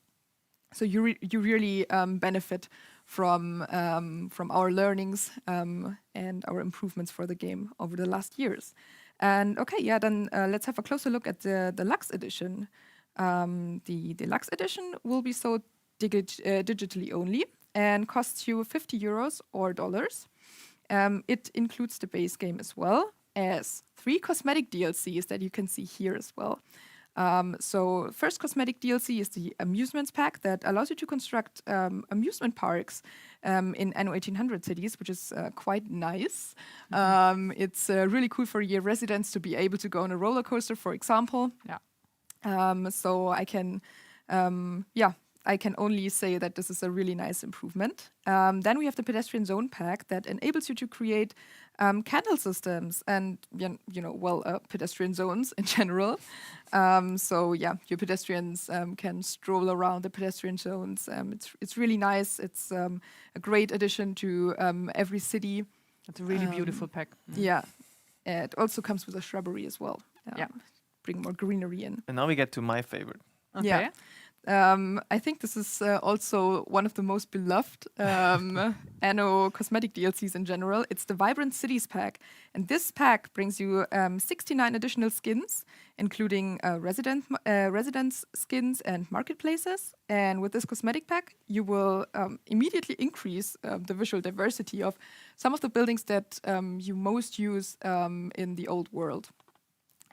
So you really benefit from our learnings and our improvements for the game over the last years. And okay, yeah, then let's have a closer look at the deluxe edition. The deluxe edition will be sold digitally only and costs you 50 euros or dollars. It includes the base game as well as 3 cosmetic DLCs that you can see here as well. So first cosmetic DLC is the amusements pack that allows you to construct amusement parks in Anno 1800 cities, which is quite nice. It's really cool for your residents to be able to go on a roller coaster, for example. Yeah. So I can only say that this is a really nice improvement. Then we have the pedestrian zone pack that enables you to create candle systems and pedestrian zones in general. So yeah, your pedestrians can stroll around the pedestrian zones. It's really nice. It's a great addition to every city. It's a really beautiful pack. Yeah, it also comes with a shrubbery as well. Yeah. Bring more greenery in. And now we get to my favorite. Okay. Yeah. I think this is also one of the most beloved Anno cosmetic DLCs in general. It's the Vibrant Cities pack. And this pack brings you 69 additional skins, including residence skins and marketplaces. And with this cosmetic pack, you will immediately increase the visual diversity of some of the buildings that you most use in the old world.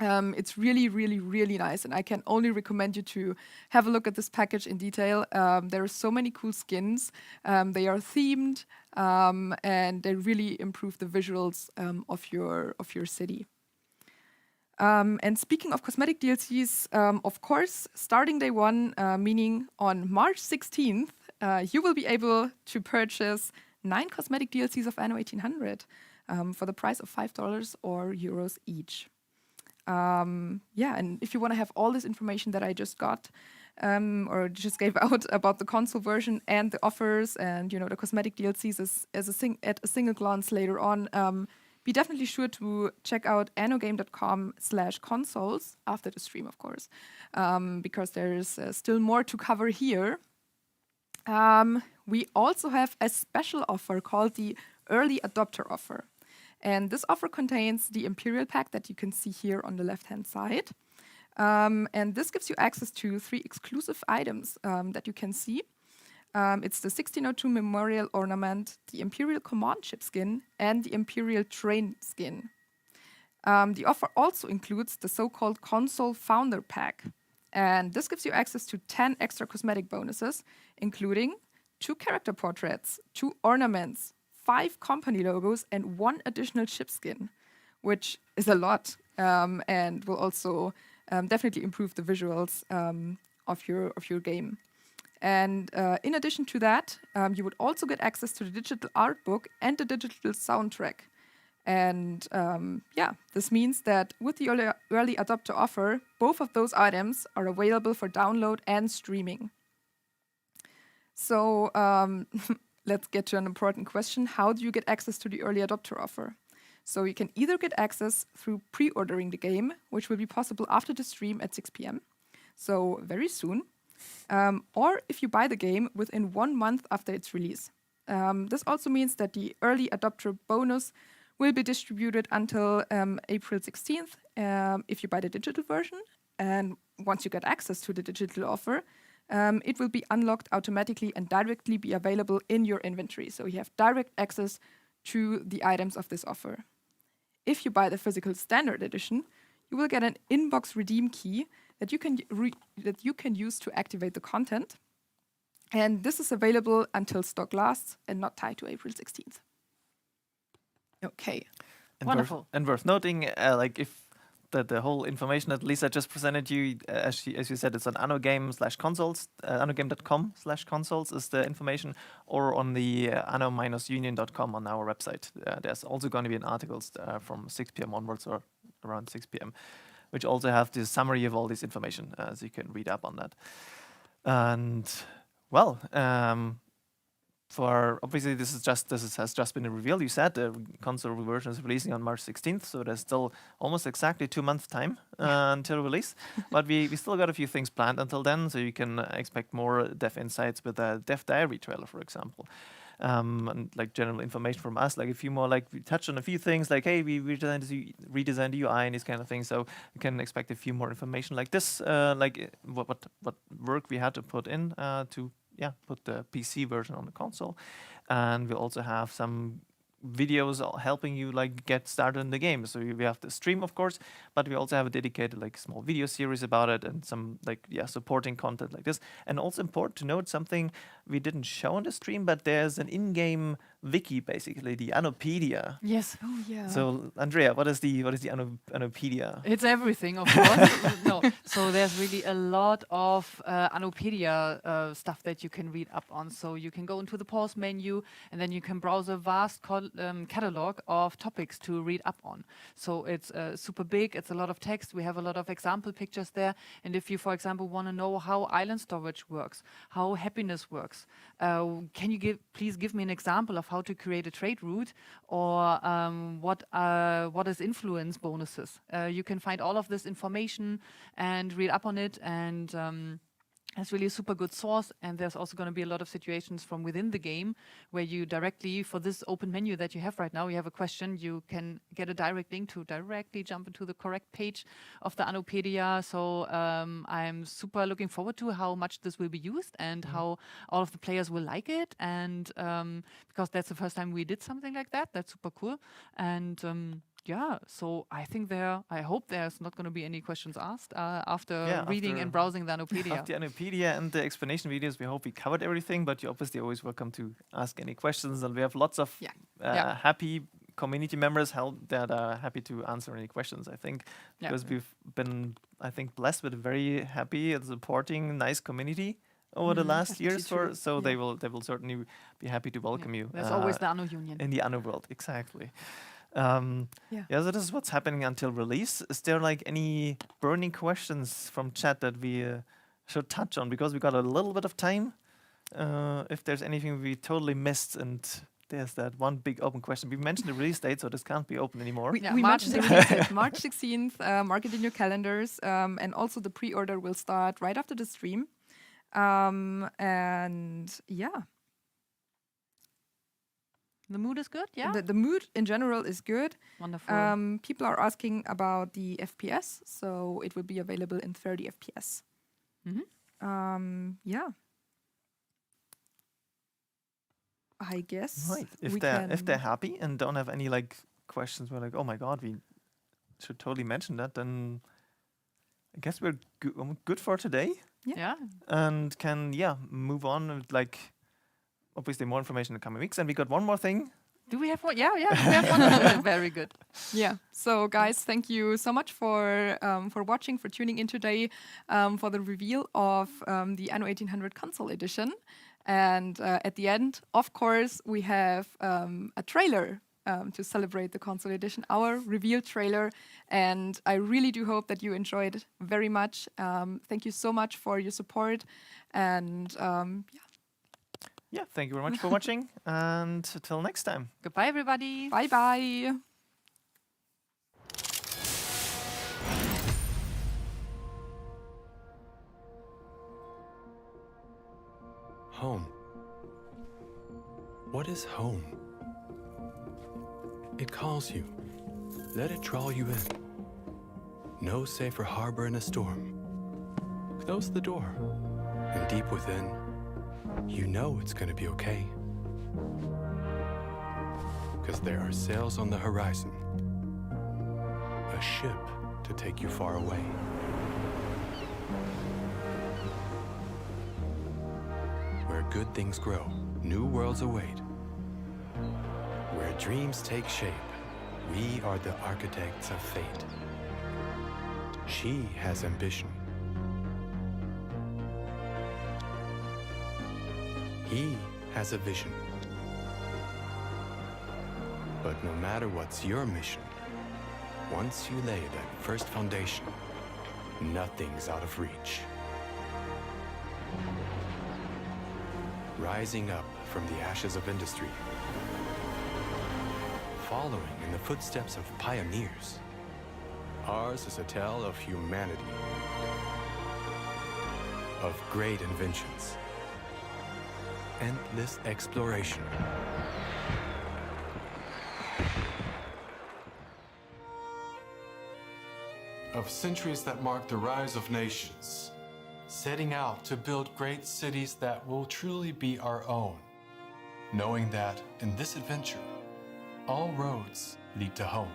It's really, really, really nice, and I can only recommend you to have a look at this package in detail. There are so many cool skins. They are themed, and they really improve the visuals of your city. And speaking of cosmetic DLCs, of course, starting day one, meaning on March 16th, you will be able to purchase 9 cosmetic DLCs of Anno 1800 for the price of $5 or euros each. And if you want to have all this information that I just got or just gave out about the console version and the offers and the cosmetic DLCs at a single glance later on, be definitely sure to check out annogame.com/consoles after the stream, of course, because there's still more to cover here. We also have a special offer called the Early Adopter Offer. And this offer contains the Imperial Pack that you can see here on the left-hand side. And this gives you access to 3 exclusive items that you can see. It's the 1602 Memorial Ornament, the Imperial Command Ship skin, and the Imperial Train skin. The offer also includes the so-called Console Founder Pack. And this gives you access to 10 extra cosmetic bonuses, including 2 character portraits, 2 ornaments, 5 company logos, and 1 additional ship skin, which is a lot and will also definitely improve the visuals of your game. And in addition to that, you would also get access to the digital art book and the digital soundtrack. And this means that with the early adopter offer, both of those items are available for download and streaming. So let's get to an important question. How do you get access to the early adopter offer? So you can either get access through pre-ordering the game, which will be possible after the stream at 6 p.m., so very soon, or if you buy the game within 1 month after its release. This also means that the early adopter bonus will be distributed until April 16th if you buy the digital version. And once you get access to the digital offer, it will be unlocked automatically and directly be available in your inventory. So you have direct access to the items of this offer. If you buy the physical standard edition, you will get an inbox redeem key that you can use to activate the content. And this is available until stock lasts and not tied to April 16th. Okay. And Wonderful. Worth noting, like if the whole information that Lisa just presented you, as you said, it's on annogame/consoles, annogame.com/consoles is the information, or on the anno-union.com on our website. There's also going to be an article from 6 p.m. onwards, or around 6 p.m., which also have the summary of all this information, so you can read up on that. And well, for obviously this has just been revealed. You said the console version is releasing on March 16th, so there's still almost exactly 2 months time until release. But we still got a few things planned until then, so you can expect more dev insights with a dev diary trailer, for example. And like general information from us, like a few more, like we touched on a few things, like hey, we redesigned the UI and these kind of things. So you can expect a few more information like this, like what work we had to put in to put the PC version on the console. And we'll also have some videos helping you like get started in the game. So we have the stream, of course, but we also have a dedicated like small video series about it and some like supporting content like this. And also important to note something we didn't show on the stream, but there's an in-game wiki, basically the Annopedia. Yes. Oh yeah. So Andrea, what is the Annopedia? It's everything, of course. No, so there's really a lot of Annopedia stuff that you can read up on. So you can go into the pause menu, and then you can browse a vast catalog of topics to read up on. So it's super big. It's a lot of text. We have a lot of example pictures there. And if you, for example, want to know how island storage works, how happiness works, can you please give me an example of how to create a trade route, or what is influence bonuses? You can find all of this information and read up on it, and it's really a super good source. And there's also going to be a lot of situations from within the game where you directly, for this open menu that you have right now, you have a question, you can get a direct link to directly jump into the correct page of the Annopedia. So I'm super looking forward to how much this will be used and how all of the players will like it. And because that's the first time we did something like that, that's super cool. And so I hope there's not going to be any questions asked after reading and browsing the Annopedia. After the Annopedia and the explanation videos, we hope we covered everything, but you're obviously always welcome to ask any questions, and we have lots of happy community members that are happy to answer any questions, I think, because we've been, I think, blessed with a very happy and supporting, nice community over the last years, they will certainly be happy to welcome you. There's always the Anno Union. In the Anno world, exactly. So this is what's happening until release. Is there like any burning questions from chat that we should touch on, because we got a little bit of time? If there's anything we totally missed, and there's that one big open question. We mentioned the release date, so this can't be open anymore. We March mentioned the release date, March 16th. Mark it in your calendars, and also the pre-order will start right after the stream. The mood is good, yeah? The mood in general is good. Wonderful. People are asking about the FPS, so it will be available in 30 FPS. Mhm. I guess. Right. If we they're can- happy and don't have any like questions, we're like, oh my god, we should totally mention that. Then I guess we're good for today, Yeah. and can move on with like obviously more information in the coming weeks. And we got one more thing. Do we have one? Yeah, we have one. Very good. Yeah. So, guys, thank you so much for watching, for tuning in today, for the reveal of the Anno 1800 Console Edition. And at the end, of course, we have a trailer to celebrate the Console Edition, our reveal trailer. And I really do hope that you enjoyed it very much. Thank you so much for your support. And Yeah, thank you very much for watching, and till next time. Goodbye, everybody. bye bye. Home. What is home? It calls you. Let it draw you in. No safer harbor in a storm. Close the door. And deep within, you know it's gonna be okay. Because there are sails on the horizon. A ship to take you far away. Where good things grow, new worlds await. Where dreams take shape, we are the architects of fate. She has ambition. He has a vision. But no matter what's your mission, once you lay that first foundation, nothing's out of reach. Rising up from the ashes of industry, following in the footsteps of pioneers, ours is a tale of humanity, of great inventions, endless exploration. Of centuries that mark the rise of nations, setting out to build great cities that will truly be our own, knowing that in this adventure, all roads lead to home.